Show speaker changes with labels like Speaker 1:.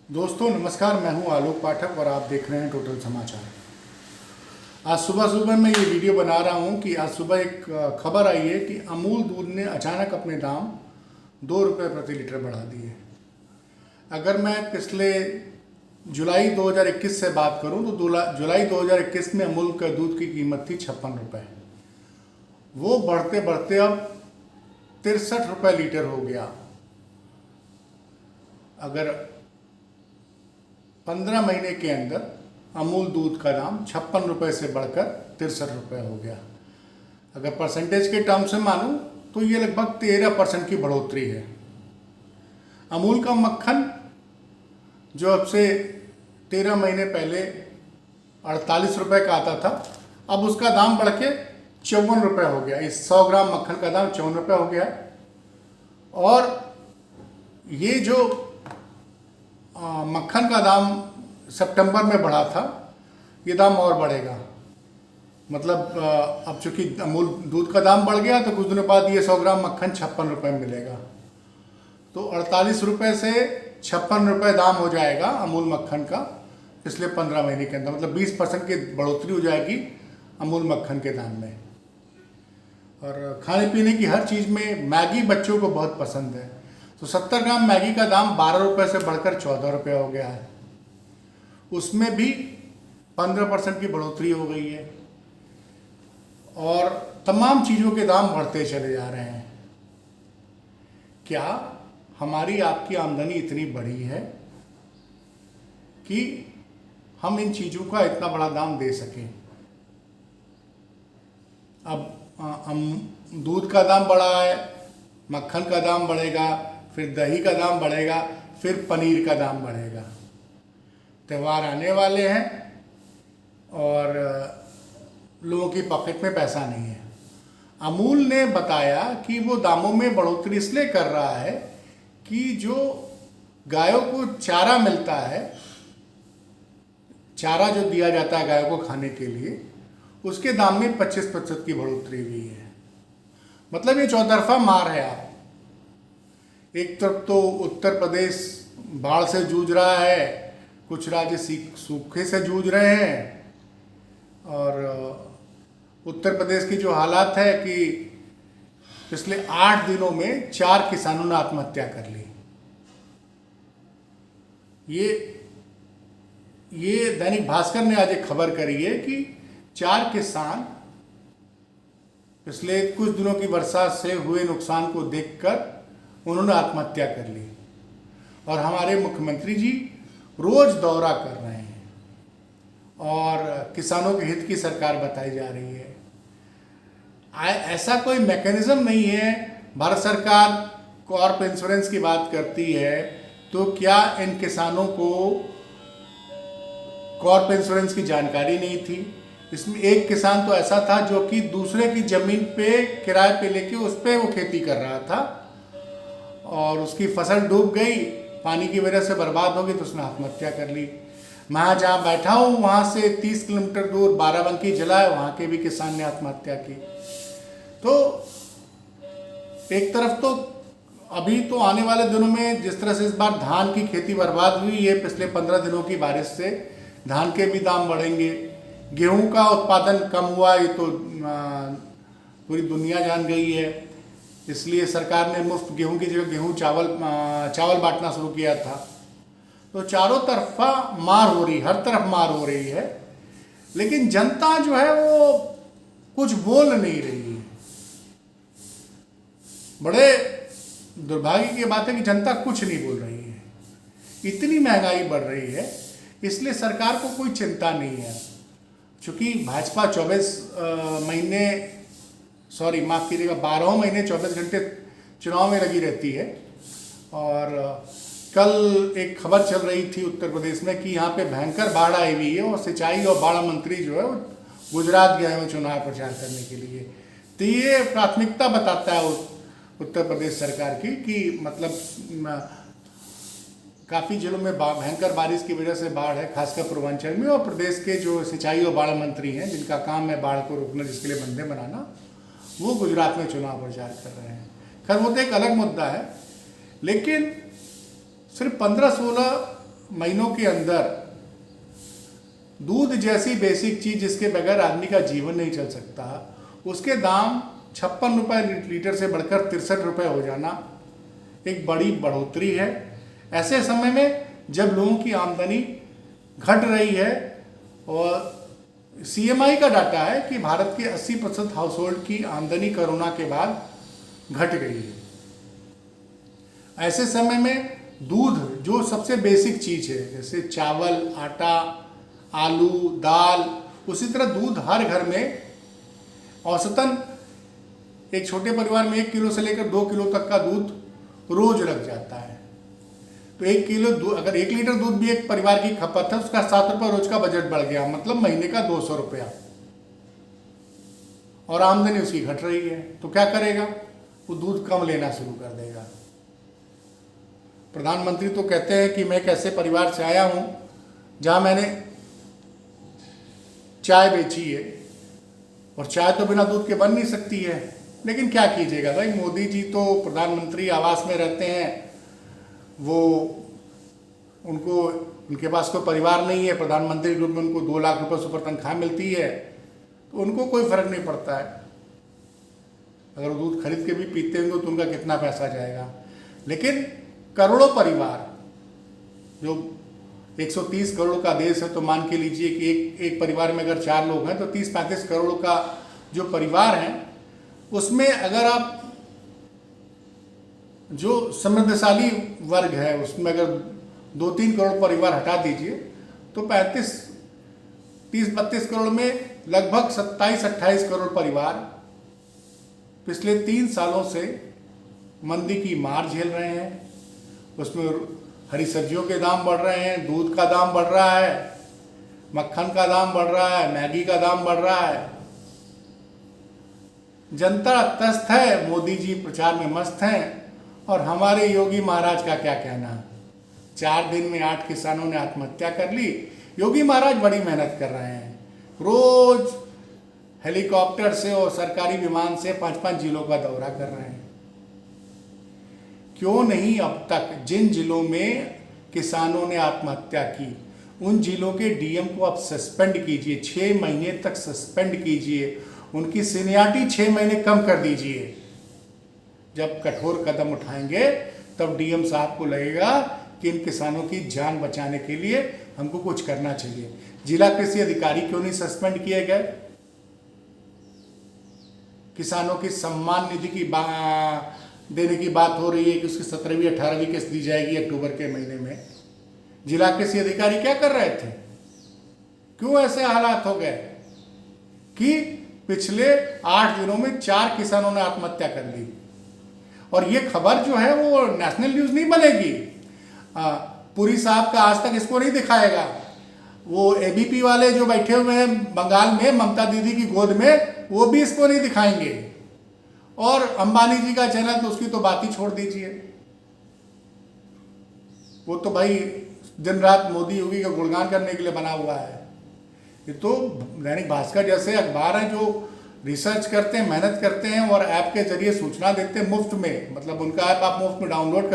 Speaker 1: दोस्तों नमस्कार, मैं हूं आलोक पाठक और आप देख रहे हैं टोटल समाचार। आज सुबह सुबह मैं ये वीडियो बना रहा हूं कि आज सुबह एक खबर आई है कि अमूल दूध ने अचानक अपने दाम 2 रुपये प्रति लीटर बढ़ा दिए। अगर मैं पिछले जुलाई 2021 से बात करूं तो जुलाई 2021 में अमूल का दूध की कीमत थी 56 रुपये। वो बढ़ते बढ़ते अब 63 रुपये लीटर हो गया। अगर 15 महीने के अंदर अमूल दूध का दाम 56 रुपये से बढ़कर 63 रुपये हो गया। अगर परसेंटेज के टर्म से मानूं तो ये लगभग 13% की बढ़ोतरी है। अमूल का मक्खन जो अब से 13 महीने पहले 48 रुपये का आता था, अब उसका दाम बढ़ के 54 रुपये हो गया। इस 100 ग्राम मक्खन का दाम 54 रुपये हो गया। और ये जो मक्खन का दाम सितंबर में बढ़ा था, ये दाम और बढ़ेगा। मतलब अब चूंकि अमूल दूध का दाम बढ़ गया तो कुछ दिनों बाद ये 100 ग्राम मक्खन 56 रुपये में मिलेगा। तो 48 रुपये से 56 रुपये दाम हो जाएगा अमूल मक्खन का पिछले 15 महीने के अंदर। मतलब 20% की बढ़ोतरी हो जाएगी अमूल मक्खन के दाम में। और खाने पीने की हर चीज़ में मैगी बच्चों को बहुत पसंद है, तो 70 ग्राम मैगी का दाम 12 रुपये से बढ़कर 14 रुपये हो गया है। उसमें भी 15% की बढ़ोतरी हो गई है। और तमाम चीज़ों के दाम बढ़ते चले जा रहे हैं। क्या हमारी आपकी आमदनी इतनी बड़ी है कि हम इन चीज़ों का इतना बड़ा दाम दे सकें? अब दूध का दाम बढ़ा है, मक्खन का दाम बढ़ेगा, फिर दही का दाम बढ़ेगा, फिर पनीर का दाम बढ़ेगा। त्यौहार आने वाले हैं और लोगों की पॉकेट में पैसा नहीं है। अमूल ने बताया कि वो दामों में बढ़ोतरी इसलिए कर रहा है कि जो गायों को चारा मिलता है, चारा जो दिया जाता है गायों को खाने के लिए, उसके दाम में 25% की बढ़ोतरी हुई है। मतलब ये चौतरफा मार है। आप एक तरफ तो उत्तर प्रदेश बाढ़ से जूझ रहा है, कुछ राज्य सूखे से जूझ रहे हैं, और उत्तर प्रदेश की जो हालात है कि पिछले 8 दिनों में 4 किसानों ने आत्महत्या कर ली। ये दैनिक भास्कर ने आज एक खबर करी है कि 4 किसान पिछले कुछ दिनों की वर्षा से हुए नुकसान को देखकर उन्होंने आत्महत्या कर ली। और हमारे मुख्यमंत्री जी रोज दौरा कर रहे हैं और किसानों के हित की सरकार बताई जा रही है। ऐसा कोई मैकेनिज्म नहीं है। भारत सरकार क्रॉप इंश्योरेंस की बात करती है, तो क्या इन किसानों को क्रॉप इंश्योरेंस की जानकारी नहीं थी? इसमें एक किसान तो ऐसा था जो कि दूसरे की जमीन पे किराए पे लेके उस पे वो खेती कर रहा था और उसकी फसल डूब गई, पानी की वजह से बर्बाद हो गई, तो उसने आत्महत्या कर ली। मैं जहाँ बैठा हूँ वहाँ से 30 किलोमीटर दूर बाराबंकी जिला है, वहाँ के भी किसान ने आत्महत्या की। तो एक तरफ तो अभी तो आने वाले दिनों में जिस तरह से इस बार धान की खेती बर्बाद हुई है पिछले 15 दिनों की बारिश से, धान के भी दाम बढ़ेंगे। गेहूं का उत्पादन कम हुआ, ये तो पूरी दुनिया जान गई है। इसलिए सरकार ने मुफ्त गेहूं की जगह गेहूं चावल बांटना शुरू किया था। तो चारों तरफा मार हो रही, हर तरफ मार हो रही है, लेकिन जनता जो है वो कुछ बोल नहीं रही है। बड़े दुर्भाग्य की बात है कि जनता कुछ नहीं बोल रही है। इतनी महंगाई बढ़ रही है, इसलिए सरकार को कोई चिंता नहीं है। चूँकि भाजपा 12 महीने 24 घंटे चुनाव में लगी रहती है। और कल एक खबर चल रही थी उत्तर प्रदेश में कि यहाँ पे भयंकर बाढ़ आई हुई है और सिंचाई और बाढ़ मंत्री जो है वो गुजरात गए हैं चुनाव प्रचार करने के लिए। तो ये प्राथमिकता बताता है उत्तर प्रदेश सरकार की कि मतलब काफ़ी जिलों में भयंकर बारिश की वजह से बाढ़ है, खासकर पूर्वांचल में। और प्रदेश के जो सिंचाई और बाढ़ मंत्री हैं, जिनका काम है बाढ़ को रोकना, जिसके लिए बंदे बनाना, वो गुजरात में चुनाव प्रचार कर रहे हैं। खैर वो तो एक अलग मुद्दा है, लेकिन सिर्फ 15-16 महीनों के अंदर दूध जैसी बेसिक चीज जिसके बगैर आदमी का जीवन नहीं चल सकता, उसके दाम 56 रुपये लीटर से बढ़कर 63 रुपये हो जाना एक बड़ी बढ़ोतरी है। ऐसे समय में जब लोगों की आमदनी घट रही है और CMI का डाटा है कि भारत के 80% हाउस होल्ड की आमदनी कोरोना के बाद घट गई है। ऐसे समय में दूध जो सबसे बेसिक चीज है, जैसे चावल, आटा, आलू, दाल, उसी तरह दूध हर घर में औसतन एक छोटे परिवार में 1 किलो से लेकर 2 किलो तक का दूध रोज लग जाता है। तो 1 किलो दूध, अगर 1 लीटर दूध भी एक परिवार की खपत है, उसका 7 रुपये रोज का बजट बढ़ गया, मतलब महीने का 200 रुपया, और आमदनी उसकी घट रही है। तो क्या करेगा? वो दूध कम लेना शुरू कर देगा। प्रधानमंत्री तो कहते हैं कि मैं एक ऐसे परिवार से आया हूं जहां मैंने चाय बेची है, और चाय तो बिना दूध के बन नहीं सकती है। लेकिन क्या कीजिएगा भाई, मोदी जी तो प्रधानमंत्री आवास में रहते हैं, वो उनके पास कोई परिवार नहीं है, प्रधानमंत्री के रूप में उनको 2 लाख रुपए सुपर तनख्वाह मिलती है, तो उनको कोई फर्क नहीं पड़ता है। अगर वो दूध खरीद के भी पीते होंगे तो उनका कितना पैसा जाएगा। लेकिन करोड़ों परिवार, जो 130 करोड़ का देश है, तो मान के लीजिए कि एक परिवार में अगर 4 लोग हैं तो 30-35 करोड़ का जो परिवार है, उसमें अगर आप जो समृद्धशाली वर्ग है उसमें अगर 2-3 करोड़ परिवार हटा दीजिए तो 30-32 करोड़ में लगभग 27-28 करोड़ परिवार पिछले 3 सालों से मंदी की मार झेल रहे हैं। उसमें हरी सब्जियों के दाम बढ़ रहे हैं, दूध का दाम बढ़ रहा है, मक्खन का दाम बढ़ रहा है, मैगी का दाम बढ़ रहा है। जनता त्रस्त है, मोदी जी प्रचार में मस्त हैं, और हमारे योगी महाराज का क्या कहना। 4 दिन में 8 किसानों ने आत्महत्या कर ली। योगी महाराज बड़ी मेहनत कर रहे हैं, रोज हेलीकॉप्टर से और सरकारी विमान से 5-5 जिलों का दौरा कर रहे हैं। क्यों नहीं अब तक जिन जिलों में किसानों ने आत्महत्या की, उन जिलों के डीएम को आप सस्पेंड कीजिए, 6 महीने तक सस्पेंड कीजिए, उनकी सीनियरिटी 6 महीने कम कर दीजिए। जब कठोर कदम उठाएंगे तब डीएम साहब को लगेगा कि इन किसानों की जान बचाने के लिए हमको कुछ करना चाहिए। जिला कृषि अधिकारी क्यों नहीं सस्पेंड किए गए? किसानों की सम्मान निधि की देने की बात हो रही है कि उसकी 17वीं 18वीं किस्त दी जाएगी अक्टूबर के महीने में। जिला कृषि अधिकारी क्या कर रहे थे? क्यों ऐसे हालात हो गए कि पिछले 8 दिनों में 4 किसानों ने आत्महत्या कर ली? और ये खबर जो है वो नेशनल न्यूज नहीं बनेगी। पुरी साहब का आज तक इसको नहीं दिखाएगा। वो एबीपी वाले जो बैठे हुए हैं बंगाल में ममता दीदी की गोद में, वो भी इसको नहीं दिखाएंगे। और अंबानी जी का चैनल तो उसकी तो बात ही छोड़ दीजिए, वो तो भाई दिन रात मोदी योगी का गुणगान करने के लिए बना हुआ है। ये तो दैनिक भास्कर जैसे अखबार हैं जो रिसर्च करते हैं, मेहनत करते हैं और ऐप के जरिए सूचना देते हैं मुफ्त में। मतलब उनका ऐप आप मुफ्त में डाउनलोड